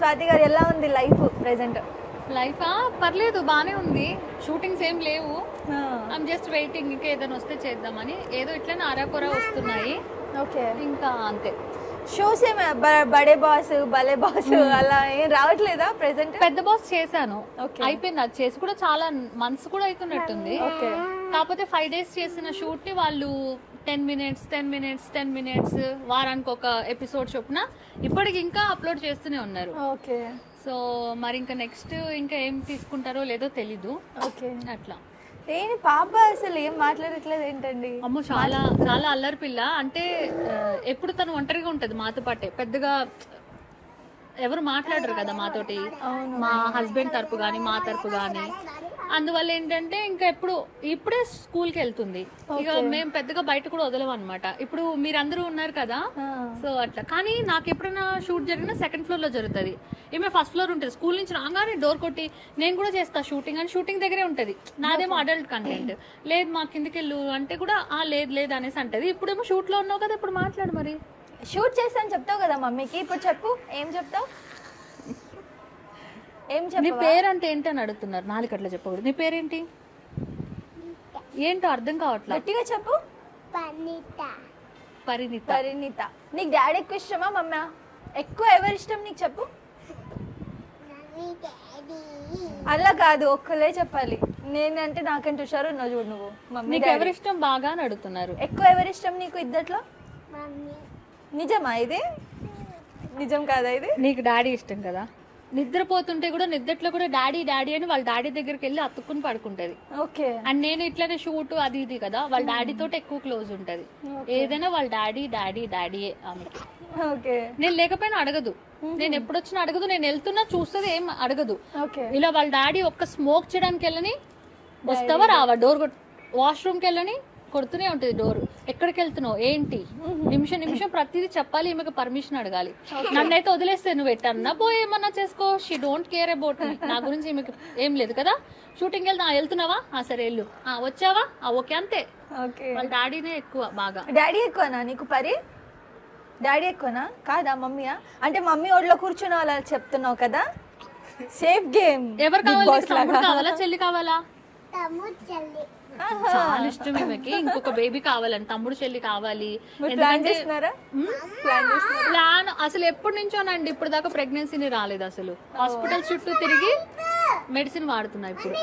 స్వాతి గారు ఎలా ఉంది లైఫ్ ప్రెసెంట్? లైఫా పర్లేదు, బానే ఉంది. షూటింగ్స్ ఏం లేవు. ఐమ్ జస్ట్ వెయిటింగ్, ఇంకా ఏదైనా వస్తే చేద్దామని. ఏదో ఇట్లా ఆరాకొరా వస్తున్నాయి. ఓకే, ఇంకా అంతే. షోస్ ఏమే బడే బాస్, భలే బాస్ అలా ఏం రావట్లేదా ప్రెసెంట్? పెద్ద బాస్ చేశాను, అయిపోయింది. అది చేసి కూడా చాలా మంత్స్ కూడా అవుతున్నట్టుంది. కాకపోతే 5 days చేసిన షూట్ ని వాళ్ళు 10 minutes వారానికి ఒక ఎపిసోడ్ చొప్పున ఇప్పటికి ఇంకా అప్లోడ్ చేస్తూనే ఉన్నారు. ఓకే, సో మరి ఇంకా నెక్స్ట్ ఇంకా ఏం తీసుకుంటారో లేదో తెలీదు. ఓకే, అట్లా. ఏంటి పాప అసలు ఏం మాట్లాడట్లేదు ఏంటండి? అమ్మో, చాలా చాలా అల్లరి పిల్ల. అంటే ఎప్పుడు తను ఒంటరిగా ఉంటది మాతో పాటే. పెద్దగా ఎవరు మాట్లాడరు కదా మాతోటి, మా హస్బెండ్ తరపు గాని మా తరపు గాని. అందువల్ల ఏంటంటే ఇంకా ఇప్పుడే స్కూల్కి వెళ్తుంది. ఇక మేము పెద్దగా బయట కూడా వదలం అనమాట. ఇప్పుడు మీరందరూ ఉన్నారు కదా, సో అట్లా. కానీ నాకు ఎప్పుడైనా షూట్ జరిగినా 2nd floor లో జరుగుతుంది. ఈమె 1st floor ఉంటుంది. స్కూల్ నుంచి రాగానే డోర్ కొట్టి నేను కూడా చేస్తా షూటింగ్ అని షూటింగ్ దగ్గరే ఉంటది. నాదేమో అడల్ట్ కంటెంట్. లేదు మా కిందకి వెళ్ళు అంటే కూడా లేదు అనేసి అంటది. ఇప్పుడేమో షూట్ లో ఉన్నావు కదా, ఇప్పుడు మాట్లాడు. మరి షూట్ చేస్తాను చెప్తావు కదా మమ్మీకి, ఇప్పుడు చెప్పు ఏం చెప్తావు? ఏం చెప్పు? నీ పేరు అంటే ఏంటని అడుగుతున్నారు. 4 గంటల చెప్పకూడదు. నీ పేరేంటి? ఏంటో అర్థం కావట్లేదు. గట్టిగా చెప్పు. పరిణిత. నీకు డాడీ ఎక్కువ ఇష్టమా మమ్మీ ఎక్కువ? ఎవరి ఇష్టం నీకు చెప్పు? అలా కాదు, ఒక్కలే చెప్పాలి. నేనంటే నాకంటే హుషారు ఉన్నావు చూడు నువ్వు. నీకు ఎవరి ఇష్టం బాగా అని అడుగుతున్నారు. ఎక్కువ ఎవరి ఇష్టం నీకు ఇద్దట్లో? నిజమా ఇది? నిజం కాదా ఇది? నీకు డాడీ ఇష్టం కదా. నిద్రపోతుంటే కూడా నిద్రలో కూడా డాడీ అని వాళ్ళ డాడీ దగ్గరికి వెళ్ళి అతుక్కుని పడుకుంటది. ఓకే. అండ్ నేను ఇట్లానే షూట్ అది ఇది కదా, వాళ్ళ డాడీ తోటి ఎక్కువ క్లోజ్ ఉంటది. ఏదైనా వాళ్ళ డాడీ ఆమెకి. ఓకే. నేను లేకపోయినా అడగదు, నేను ఎప్పుడు వచ్చినా అడగదు, నేను వెళ్తున్నా చూస్తుంది, ఏం అడగదు. ఇలా వాళ్ళ డాడీ ఒక్క స్మోక్ చేయడానికి వెళ్ళని వస్తావా రావా, డోర్ వాష్రూమ్కి వెళ్ళని కొడుతూనే ఉంటది డోర్. ఎక్కడికి వెళ్తున్నావు ఏంటి, నిమిషం ప్రతిదీ చెప్పాలి. ఈమెకు పర్మిషన్ అడగాలి. నన్నైతే వదిలేస్తే నువ్వు ఎట్టన్నా పోయి ఏమన్నా చేసుకో, she don't care about me. నా గురించి ఈమెకు ఏం లేదు కదా. షూటింగ్ వెళ్తున్నావా, సరే వెళ్ళు. వచ్చావా, ఓకే, అంతే. వాళ్ళ డాడీనే ఎక్కువ బాగా. డాడీ ఎక్కువనా నీకు? డాడీ ఎక్కువనా కాదా మమ్మీయా? అంటే మమ్మీ ఒళ్ళో కూర్చుని అలా చెప్తున్నావు కదా. Safe game. ఎవరు కావాలి? తమ్ముడు కావాలా చెల్లి కావాలా? చాలా ఇష్టం ఈమెకి. ఇంకొక బేబీ కావాలని, తమ్ముడు చెల్లి కావాలి. ప్లాన్ అసలు ఎప్పటి నుంచోనండి, ఇప్పుడు దాకా ప్రెగ్నెన్సీని రాలేదు. అసలు హాస్పిటల్ చుట్టూ తిరిగి మెడిసిన్ వాడుతున్నా ఇప్పుడు.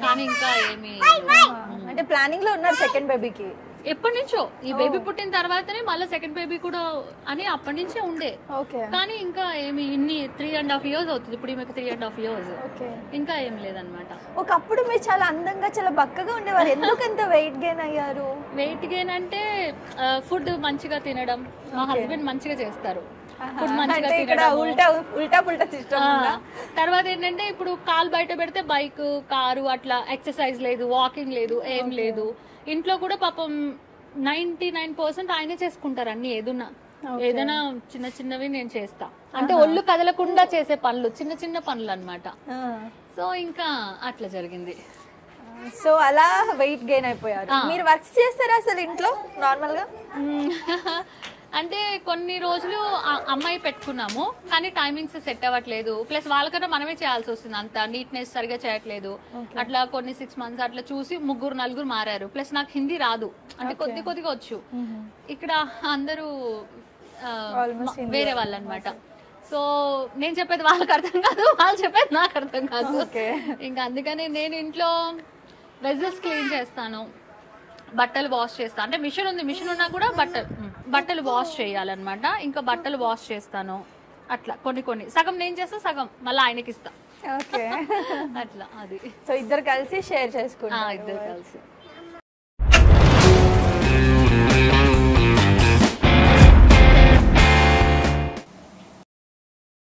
కానీ ఇంకా ఏమి అంటే ప్లానింగ్ లో ఉన్నారు సెకండ్ బేబీకి. ఎప్పటి నుంచో, ఈ బేబీ పుట్టిన తర్వాతనే మళ్ళీ సెకండ్ బేబీ కూడా అని అప్పటి నుంచే ఉండే. కానీ ఇంకా ఏమి ఇన్ని 3.5 years అవుతుంది ఇప్పుడు ఈమెకు. 3.5 years ఇంకా ఏం లేదనమాట. ఒకప్పుడు మీరు చాలా అందంగా చాలా బక్కగా ఉండేవారు, ఎందుకు ఎంత వెయిట్ గెయిన్ అయ్యారు? వెయిట్ గెయిన్ అంటే ఫుడ్ మంచిగా తినడం. మా హస్బెండ్ మంచిగా చేస్తారు, ఫుడ్ మంచిగా తినడం. తర్వాత ఏంటంటే ఇప్పుడు కాలు బయట పెడితే బైక్ కారు అట్లా, ఎక్సర్సైజ్ లేదు, వాకింగ్ లేదు, ఏం లేదు. ఇంట్లో కూడా పాపం 99% ఆయనే చేసుకుంటారు అన్ని. ఏదైనా చిన్నవి నేను చేస్తా. అంటే ఒళ్ళు కదలకుండా చేసే పనులు, చిన్న పనులు అన్నమాట. సో ఇంకా అట్లా జరిగింది. సో అలా వెయిట్ గెయిన్ అయిపోయారు. మీరు వర్క్స్ చేస్తారా అసలు ఇంట్లో నార్మల్ గా? అంటే కొన్ని రోజులు అమ్మాయి పెట్టుకున్నాము, కానీ టైమింగ్స్ సెట్ అవ్వట్లేదు. ప్లస్ వాళ్ళకన్నా మనమే చేయాల్సి వస్తుంది, అంత నీట్నెస్ సరిగా చేయట్లేదు. అట్లా కొన్ని 6 months అట్లా చూసి 3-4 మారారు. ప్లస్ నాకు హిందీ రాదు, అంటే కొద్దిగా వచ్చు. ఇక్కడ అందరూ వేరే వాళ్ళు అనమాట. సో నేను చెప్పేది వాళ్ళకి అర్థం కాదు, వాళ్ళు చెప్పేది నాకు అర్థం కాదు. ఇంకా అందుకని నేను ఇంట్లో వెజల్స్ క్లీన్ చేస్తాను, బట్టలు వాష్ చేస్తా. అంటే మిషన్ ఉంది, మిషన్ ఉన్నా కూడా బట్టలు వాష్ చేయాలన్నమాట. ఇంకా బట్టలు వాష్ చేస్తాను. అట్లా కొన్ని సగం నేను చేస్తా, సగం మళ్ళీ ఆయనకి ఇస్తా. అట్లా అది. సో ఇద్దరు కలిసి షేర్ చేసుకుంటాం. ఇద్దరు కలిసి.